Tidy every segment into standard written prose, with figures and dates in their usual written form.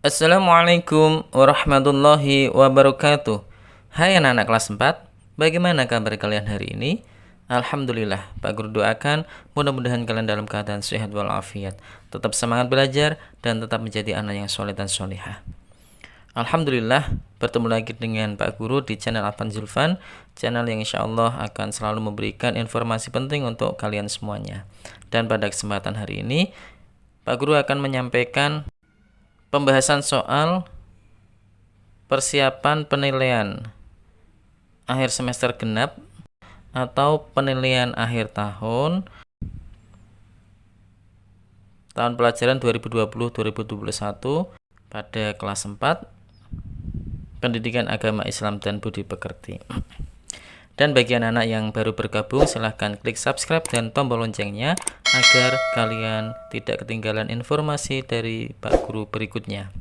Assalamualaikum warahmatullahi wabarakatuh. Hai anak-anak kelas 4, bagaimana kabar kalian hari ini? Alhamdulillah, Pak Guru doakan mudah-mudahan kalian dalam keadaan sehat walafiat, tetap semangat belajar dan tetap menjadi anak yang soleh dan solehah. Alhamdulillah, bertemu lagi dengan Pak Guru di channel Afan Zulfan, channel yang insya Allah akan selalu memberikan informasi penting untuk kalian semuanya. Dan pada kesempatan hari ini, Pak Guru akan menyampaikan pembahasan soal persiapan penilaian akhir semester genap atau penilaian akhir tahun pelajaran 2020-2021 pada kelas 4 Pendidikan Agama Islam dan Budi Pekerti. Dan bagi anak-anak yang baru bergabung, silahkan klik subscribe dan tombol loncengnya agar kalian tidak ketinggalan informasi dari Pak Guru berikutnya.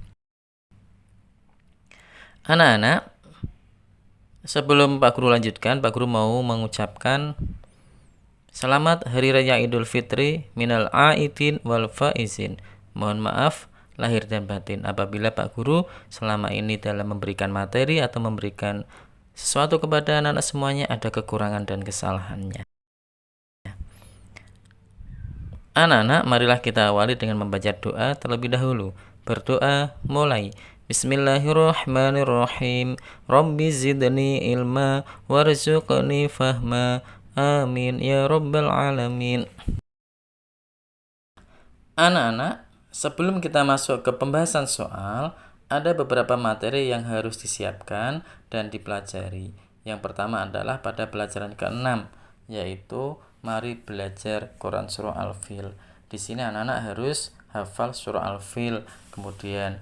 Anak-anak, sebelum Pak Guru lanjutkan, Pak Guru mau mengucapkan selamat Hari Raya Idul Fitri minal aidin wal faizin. Mohon maaf lahir dan batin apabila Pak Guru selama ini dalam memberikan materi atau memberikan sesuatu kepada anak-anak semuanya ada kekurangan dan kesalahannya. Anak-anak, marilah kita awali dengan membaca doa terlebih dahulu. Berdoa mulai. Bismillahirrahmanirrahim. Rabbi zidni ilma warzuqni fahma. Amin ya rabbal alamin. Anak-anak, sebelum kita masuk ke pembahasan soal, ada beberapa materi yang harus disiapkan dan dipelajari. Yang pertama adalah pada pelajaran ke-6, yaitu mari belajar Quran Surah Al-Fil. Di sini anak-anak harus hafal Surah Al-Fil, kemudian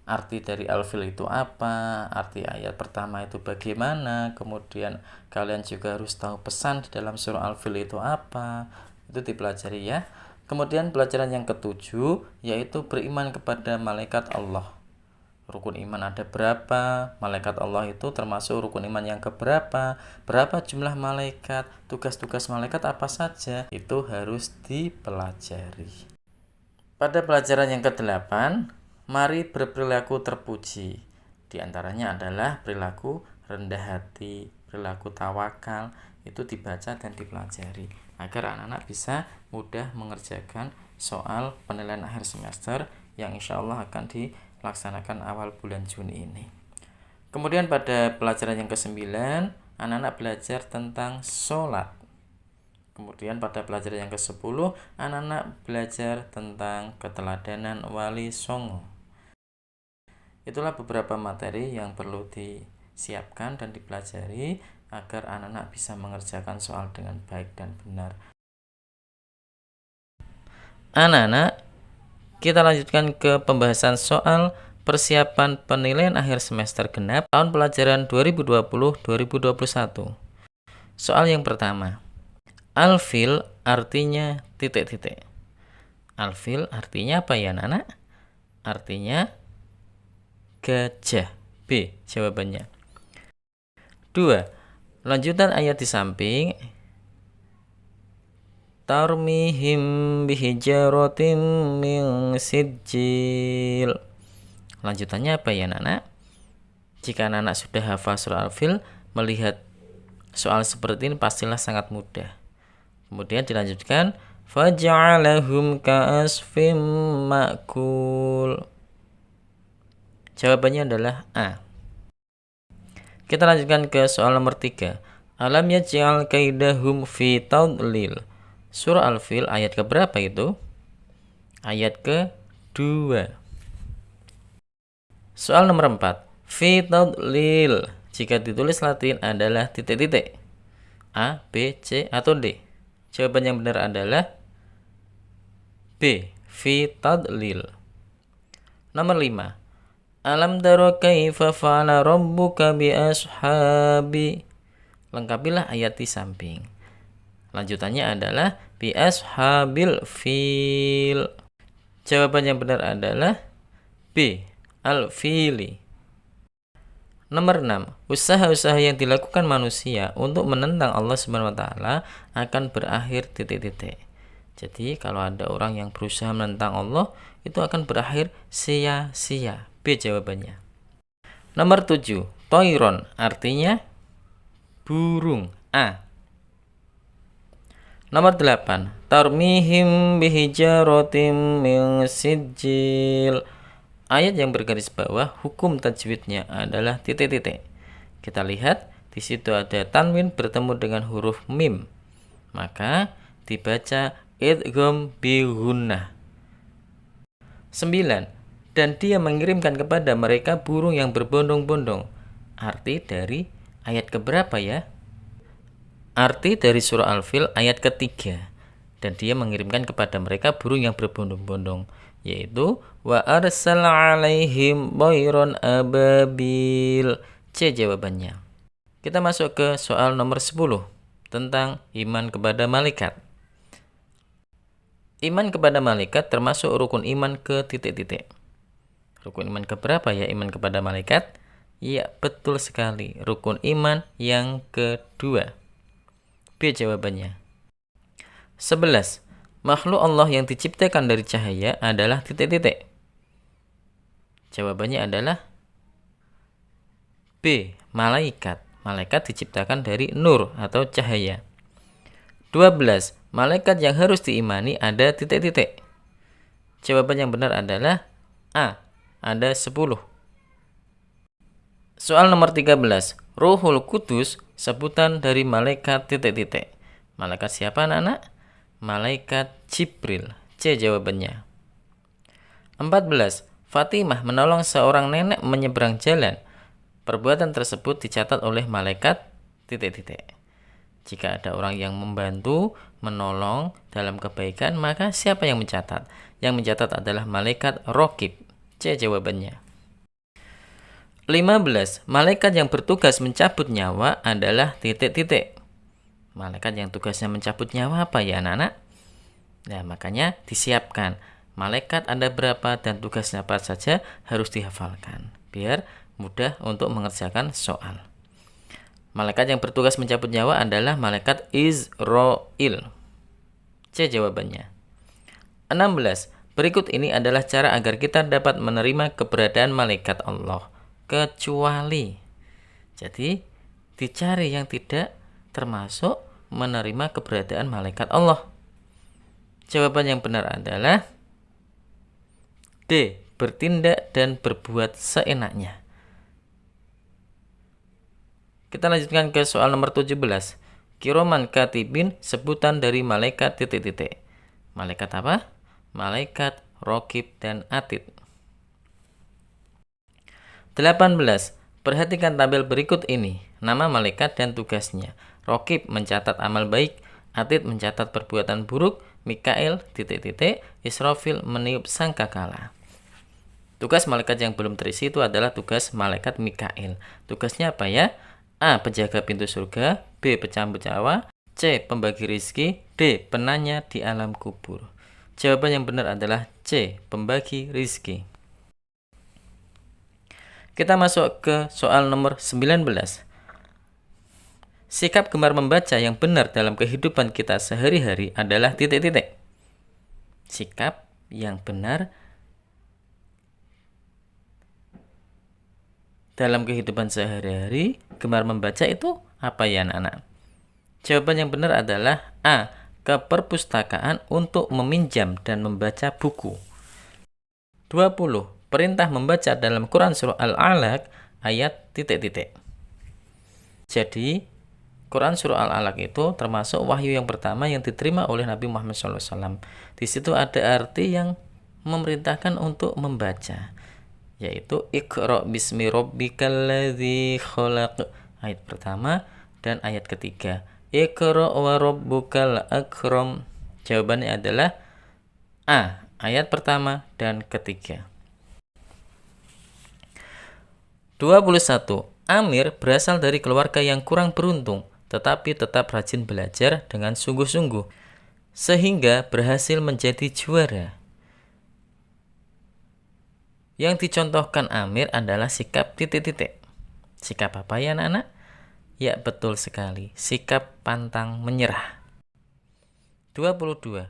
arti dari Al-Fil itu apa, arti ayat pertama itu bagaimana, kemudian kalian juga harus tahu pesan di dalam Surah Al-Fil itu apa. Itu dipelajari ya. Kemudian pelajaran yang ke-7 yaitu beriman kepada malaikat Allah. Rukun iman ada berapa? Malaikat Allah itu termasuk rukun iman yang keberapa? Berapa jumlah malaikat? Tugas-tugas malaikat apa saja? Itu harus dipelajari. Pada pelajaran yang ke-8, mari berperilaku terpuji. Di antaranya adalah perilaku rendah hati, perilaku tawakal. Itu dibaca dan dipelajari agar anak-anak bisa mudah mengerjakan soal penilaian akhir semester yang insya Allah akan dilaksanakan awal bulan Juni ini. Kemudian pada pelajaran yang ke-9, anak-anak belajar tentang sholat. Kemudian pada pelajaran yang ke-10, anak-anak belajar tentang keteladanan wali songo. Itulah beberapa materi yang perlu disiapkan dan dipelajari agar anak-anak bisa mengerjakan soal dengan baik dan benar. Anak-anak, kita lanjutkan ke pembahasan soal persiapan penilaian akhir semester genap tahun pelajaran 2020-2021. Soal yang pertama. Al-fil artinya titik-titik. Al-fil artinya apa ya anak-anak? Artinya gajah. B jawabannya. 2. Lanjutan ayat di samping. Tarmihim bihijaratin min sijil. Lanjutannya apa ya anak-anak? Jika anak-anak sudah hafal surah Al-Fil, melihat soal seperti ini pastilah sangat mudah. Kemudian dilanjutkan, faja'alahum ka'asfim ma'kul. Jawabannya adalah A. Kita lanjutkan ke soal nomor 3. Alam yaj'al kaidahum fi tadlil. Surah Al-Fil ayat keberapa itu? Ayat ke-2. Soal nomor 4. Fi tadlil. Jika ditulis Latin adalah titik-titik. A, B, C, atau D? Jawaban yang benar adalah B. Fi tadlil. Nomor 5. Alam tara kaifa fa'ala rabbuka bi ashabi. Lengkapilah ayat di samping. Lanjutannya adalah bi ashabil fil. Jawaban yang benar adalah B. Al-fili. Nomor 6. Usaha-usaha yang dilakukan manusia untuk menentang Allah Subhanahu wa taala akan berakhir titik-titik. Jadi kalau ada orang yang berusaha menentang Allah, itu akan berakhir sia-sia. B jawabannya. Nomor 7, toiron artinya burung. A. Nomor 8, tarmihim bihijaratim min sijil. Ayat yang bergaris bawah, hukum tajwidnya adalah titik-titik. Kita lihat di situ ada tanwin bertemu dengan huruf mim, maka dibaca idgham bi gunnah. 9. Dan dia mengirimkan kepada mereka burung yang berbondong-bondong. Arti dari ayat keberapa ya? Arti dari surah Al-Fil ayat ketiga. Dan dia mengirimkan kepada mereka burung yang berbondong-bondong, yaitu wa arsala alaihim bayron ababil. C jawabannya. Kita masuk ke soal nomor 10 tentang iman kepada malaikat. Iman kepada malaikat termasuk rukun iman ke titik-titik. Rukun iman keberapa ya iman kepada malaikat? Ya, betul sekali. Rukun iman yang kedua. B jawabannya. 11. Makhluk Allah yang diciptakan dari cahaya adalah titik-titik. Jawabannya adalah B. Malaikat. Malaikat diciptakan dari nur atau cahaya. 12. Malaikat yang harus diimani ada titik-titik. Jawaban yang benar adalah A. Ada 10. Soal nomor 13. Ruhul Qudus sebutan dari malaikat titik-titik. Malaikat siapa anak-anak? Malaikat Jibril. C jawabannya. 14. Fatimah menolong seorang nenek menyeberang jalan. Perbuatan tersebut dicatat oleh malaikat titik-titik. Jika ada orang yang membantu, menolong dalam kebaikan, maka siapa yang mencatat? Yang mencatat adalah malaikat Raqib. C jawabannya. 15. Malaikat yang bertugas mencabut nyawa adalah titik-titik. Malaikat yang tugasnya mencabut nyawa apa ya anak-anak? Nah, makanya disiapkan. Malaikat ada berapa dan tugasnya apa saja harus dihafalkan, biar mudah untuk mengerjakan soal. Malaikat yang bertugas mencabut nyawa adalah malaikat Israil. C jawabannya. 16. Berikut ini adalah cara agar kita dapat menerima keberadaan malaikat Allah. Kecuali. Jadi, dicari yang tidak termasuk menerima keberadaan malaikat Allah. Jawaban yang benar adalah D. Bertindak dan berbuat seenaknya. Kita lanjutkan ke soal nomor 17. Kiroman katibin sebutan dari malaikat titik-titik. Malaikat apa? Malaikat Raqib dan Atid. 18. Perhatikan tabel berikut ini. Nama malaikat dan tugasnya. Raqib mencatat amal baik, Atid mencatat perbuatan buruk, Mikail titik-titik, Israfil meniup sangkakala. Tugas malaikat yang belum terisi itu adalah tugas malaikat Mikail. Tugasnya apa ya? A. Penjaga pintu surga, B. Pencabut nyawa, C. Pembagi rizki, D. Penanya di alam kubur. Jawaban yang benar adalah C. Pembagi rizki. Kita masuk ke soal nomor 19. Sikap gemar membaca yang benar dalam kehidupan kita sehari-hari adalah titik-titik. Sikap yang benar dalam kehidupan sehari-hari, gemar membaca itu apa ya anak-anak? Jawaban yang benar adalah A. Ke perpustakaan untuk meminjam dan membaca buku. 20. Perintah membaca dalam Quran surah Al-Alaq ayat titik-titik. Jadi, Quran surah Al-Alaq itu termasuk wahyu yang pertama yang diterima oleh Nabi Muhammad SAW. Di situ ada arti yang memerintahkan untuk membaca, yaitu Iqra bismi rabbikal ladzi khalaq. Ayat pertama dan ayat ketiga. Iqra wa rabbukal akram. Jawabannya adalah A. Ayat pertama dan ketiga. 21. Amir berasal dari keluarga yang kurang beruntung, tetapi tetap rajin belajar dengan sungguh-sungguh, sehingga berhasil menjadi juara. Yang dicontohkan Amir adalah sikap titik-titik. Sikap apa ya anak-anak? Ya betul sekali, sikap pantang menyerah. 22.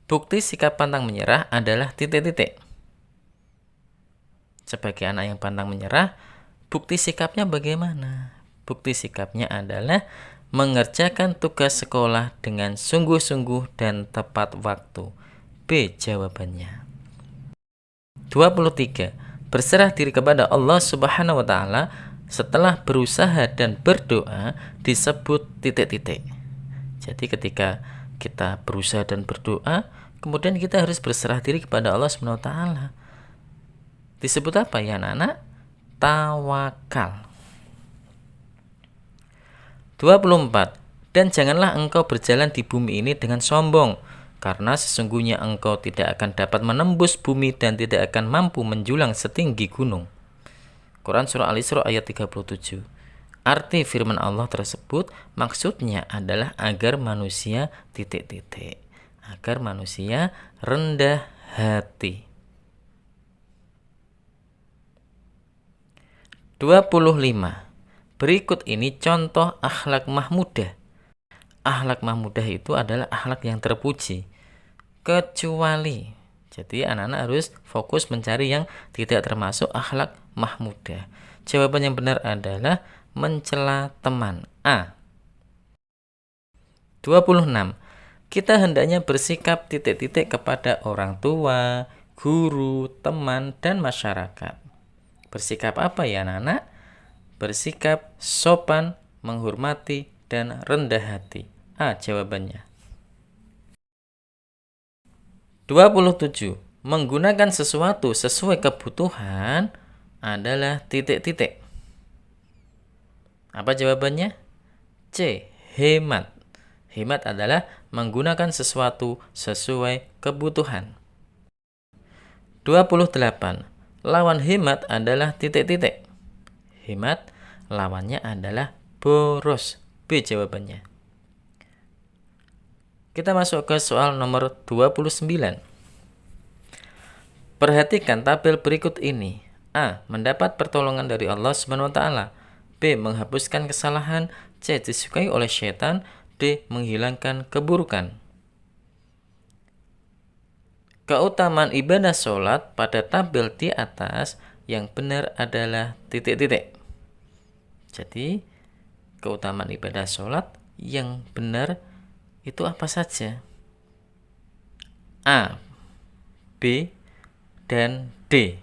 Bukti sikap pantang menyerah adalah titik-titik. Sebagai anak yang pantang menyerah, bukti sikapnya bagaimana? Bukti sikapnya adalah mengerjakan tugas sekolah dengan sungguh-sungguh dan tepat waktu. B jawabannya. 23. Berserah diri kepada Allah Subhanahu wa taala setelah berusaha dan berdoa disebut titik-titik. Jadi ketika kita berusaha dan berdoa, kemudian kita harus berserah diri kepada Allah Subhanahu wa taala. Disebut apa ya anak-anak? Tawakal. 24. Dan janganlah engkau berjalan di bumi ini dengan sombong, karena sesungguhnya engkau tidak akan dapat menembus bumi dan tidak akan mampu menjulang setinggi gunung. Quran Surah Al-Isra ayat 37. Arti firman Allah tersebut maksudnya adalah agar manusia titik-titik. Agar manusia rendah hati. 25. Berikut ini contoh akhlak mahmudah. Akhlak mahmudah itu adalah akhlak yang terpuji. Kecuali. Jadi anak-anak harus fokus mencari yang tidak termasuk akhlak mahmudah. Jawaban yang benar adalah mencela teman. A. 26. Kita hendaknya bersikap titik-titik kepada orang tua, guru, teman, dan masyarakat. Bersikap apa ya anak-anak? Bersikap sopan, menghormati, dan rendah hati. A jawabannya. 27. Menggunakan sesuatu sesuai kebutuhan adalah titik-titik. Apa jawabannya? C. Hemat. Hemat adalah menggunakan sesuatu sesuai kebutuhan. 28. Lawan hemat adalah titik-titik. Hemat lawannya adalah boros. B jawabannya. Kita masuk ke soal nomor 29. Perhatikan tabel berikut ini. A. Mendapat pertolongan dari Allah Subhanahu wa taala. B. Menghapuskan kesalahan. C. Disukai oleh syaitan. D. Menghilangkan keburukan. Keutamaan ibadah sholat pada tabel di atas yang benar adalah titik-titik. Jadi, keutamaan ibadah sholat yang benar itu apa saja? A, B, dan D.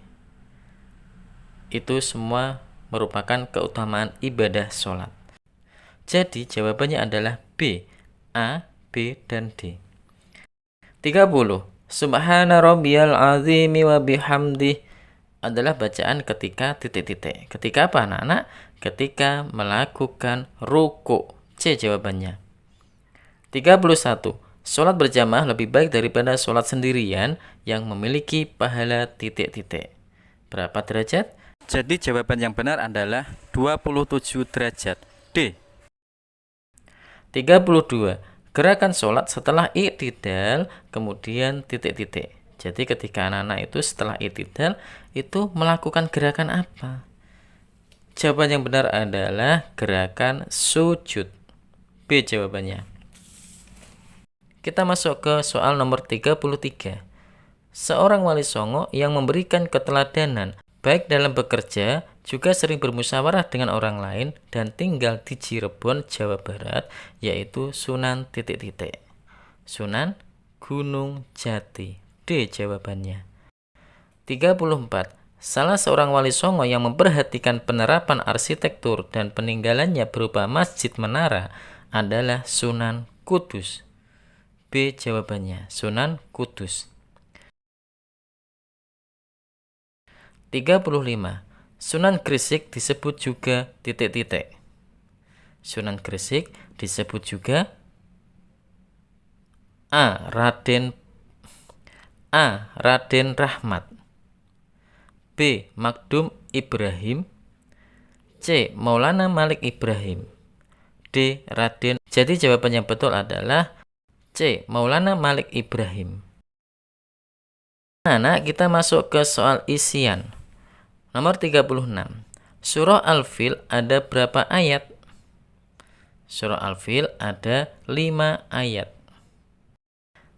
Itu semua merupakan keutamaan ibadah sholat. Jadi, jawabannya adalah B, A, B, dan D. 30. Subhana rabbiyal azimi wa bihamdih adalah bacaan ketika titik-titik. Ketika apa anak-anak? Ketika melakukan ruku. C jawabannya. 31. Sholat berjamaah lebih baik daripada sholat sendirian yang memiliki pahala titik-titik. Berapa derajat? Jadi jawaban yang benar adalah 27 derajat. D. 32. Gerakan sholat setelah i'tidal, kemudian titik-titik. Jadi ketika anak-anak itu setelah i'tidal, itu melakukan gerakan apa? Jawaban yang benar adalah gerakan sujud. B jawabannya. Kita masuk ke soal nomor 33. Seorang wali songo yang memberikan keteladanan, baik dalam bekerja, juga sering bermusyawarah dengan orang lain dan tinggal di Cirebon, Jawa Barat, yaitu Sunan titik-titik. Sunan Gunung Jati. D jawabannya. 34. Salah seorang wali songo yang memperhatikan penerapan arsitektur dan peninggalannya berupa masjid menara adalah Sunan Kudus. B jawabannya, Sunan Kudus. 35. Sunan Gresik disebut juga titik-titik. Sunan Gresik disebut juga A. Raden Rahmat, B. Magdum Ibrahim, C. Maulana Malik Ibrahim, D. Raden. Jadi jawaban yang betul adalah C. Maulana Malik Ibrahim. Nah, kita masuk ke soal isian. Nomor 36. Surah Al-Fil ada berapa ayat? Surah Al-Fil ada 5 ayat.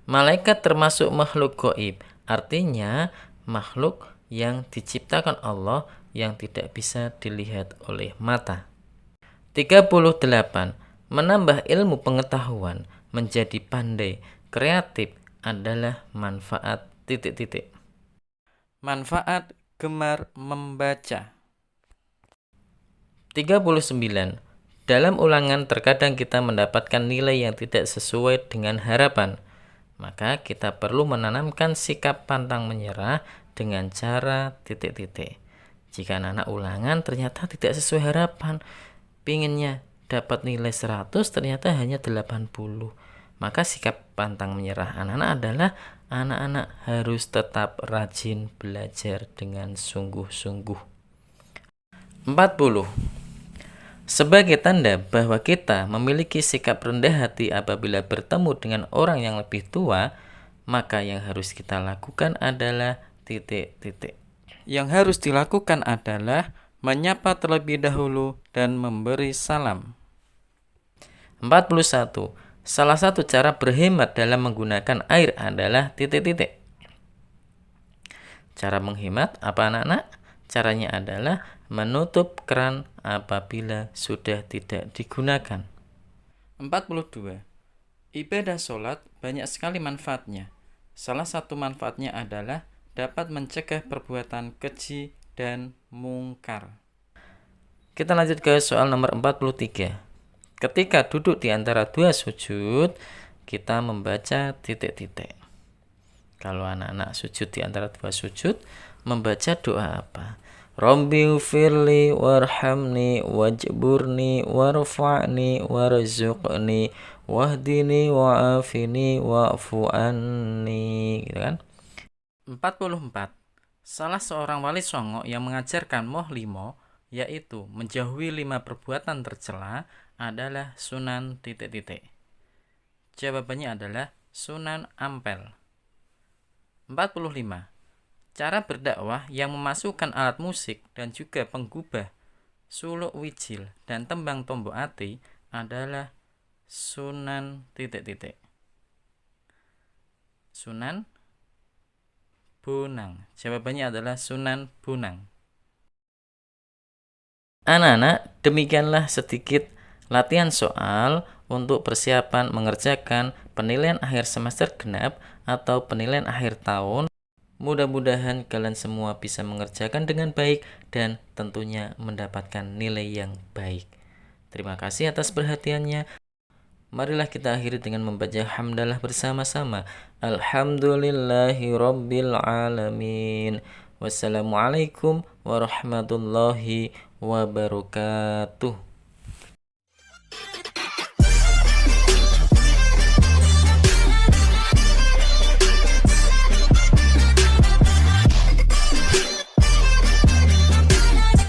Malaikat termasuk makhluk gaib, artinya makhluk yang diciptakan Allah yang tidak bisa dilihat oleh mata. 38. Menambah ilmu pengetahuan menjadi pandai, kreatif adalah manfaat titik-titik. Manfaat gemar membaca. 39. Dalam ulangan terkadang kita mendapatkan nilai yang tidak sesuai dengan harapan. Maka kita perlu menanamkan sikap pantang menyerah dengan cara titik-titik. Jika anak ulangan ternyata tidak sesuai harapan, pinginnya dapat nilai 100 ternyata hanya 80. Maka sikap pantang menyerah anak-anak adalah anak-anak harus tetap rajin belajar dengan sungguh-sungguh. 40. Sebagai tanda bahwa kita memiliki sikap rendah hati apabila bertemu dengan orang yang lebih tua, maka yang harus kita lakukan adalah titik-titik. Yang harus dilakukan adalah menyapa terlebih dahulu dan memberi salam. 41. Salah satu cara berhemat dalam menggunakan air adalah titik-titik. Cara menghemat apa anak-anak? Caranya adalah menutup keran apabila sudah tidak digunakan. 42. Ibadah sholat banyak sekali manfaatnya. Salah satu manfaatnya adalah dapat mencegah perbuatan keji dan mungkar. Kita lanjut ke soal nomor 43. Ketika duduk di antara dua sujud, kita membaca titik-titik. Kalau anak-anak sujud di antara dua sujud, membaca doa apa? Rabbi ghfirli warhamni wajburni warfa'ni warzuqni wahdini wa'afini wa'fu anni, gitu kan? 44. Salah seorang wali songo yang mengajarkan moh limo, yaitu menjauhi 5 perbuatan tercela, adalah Sunan titik-titik. Jawabannya adalah Sunan Ampel. 45. Cara berdakwah yang memasukkan alat musik dan juga penggubah suluk wijil dan tembang tombok ati adalah Sunan titik-titik. Sunan Bonang. Jawabannya adalah Sunan Bonang. Anak-anak, demikianlah sedikit latihan soal untuk persiapan mengerjakan penilaian akhir semester genap atau penilaian akhir tahun. Mudah-mudahan kalian semua bisa mengerjakan dengan baik dan tentunya mendapatkan nilai yang baik. Terima kasih atas perhatiannya. Marilah kita akhiri dengan membaca hamdalah bersama-sama. Alhamdulillahirabbil alamin. Wassalamualaikum warahmatullahi wabarakatuh.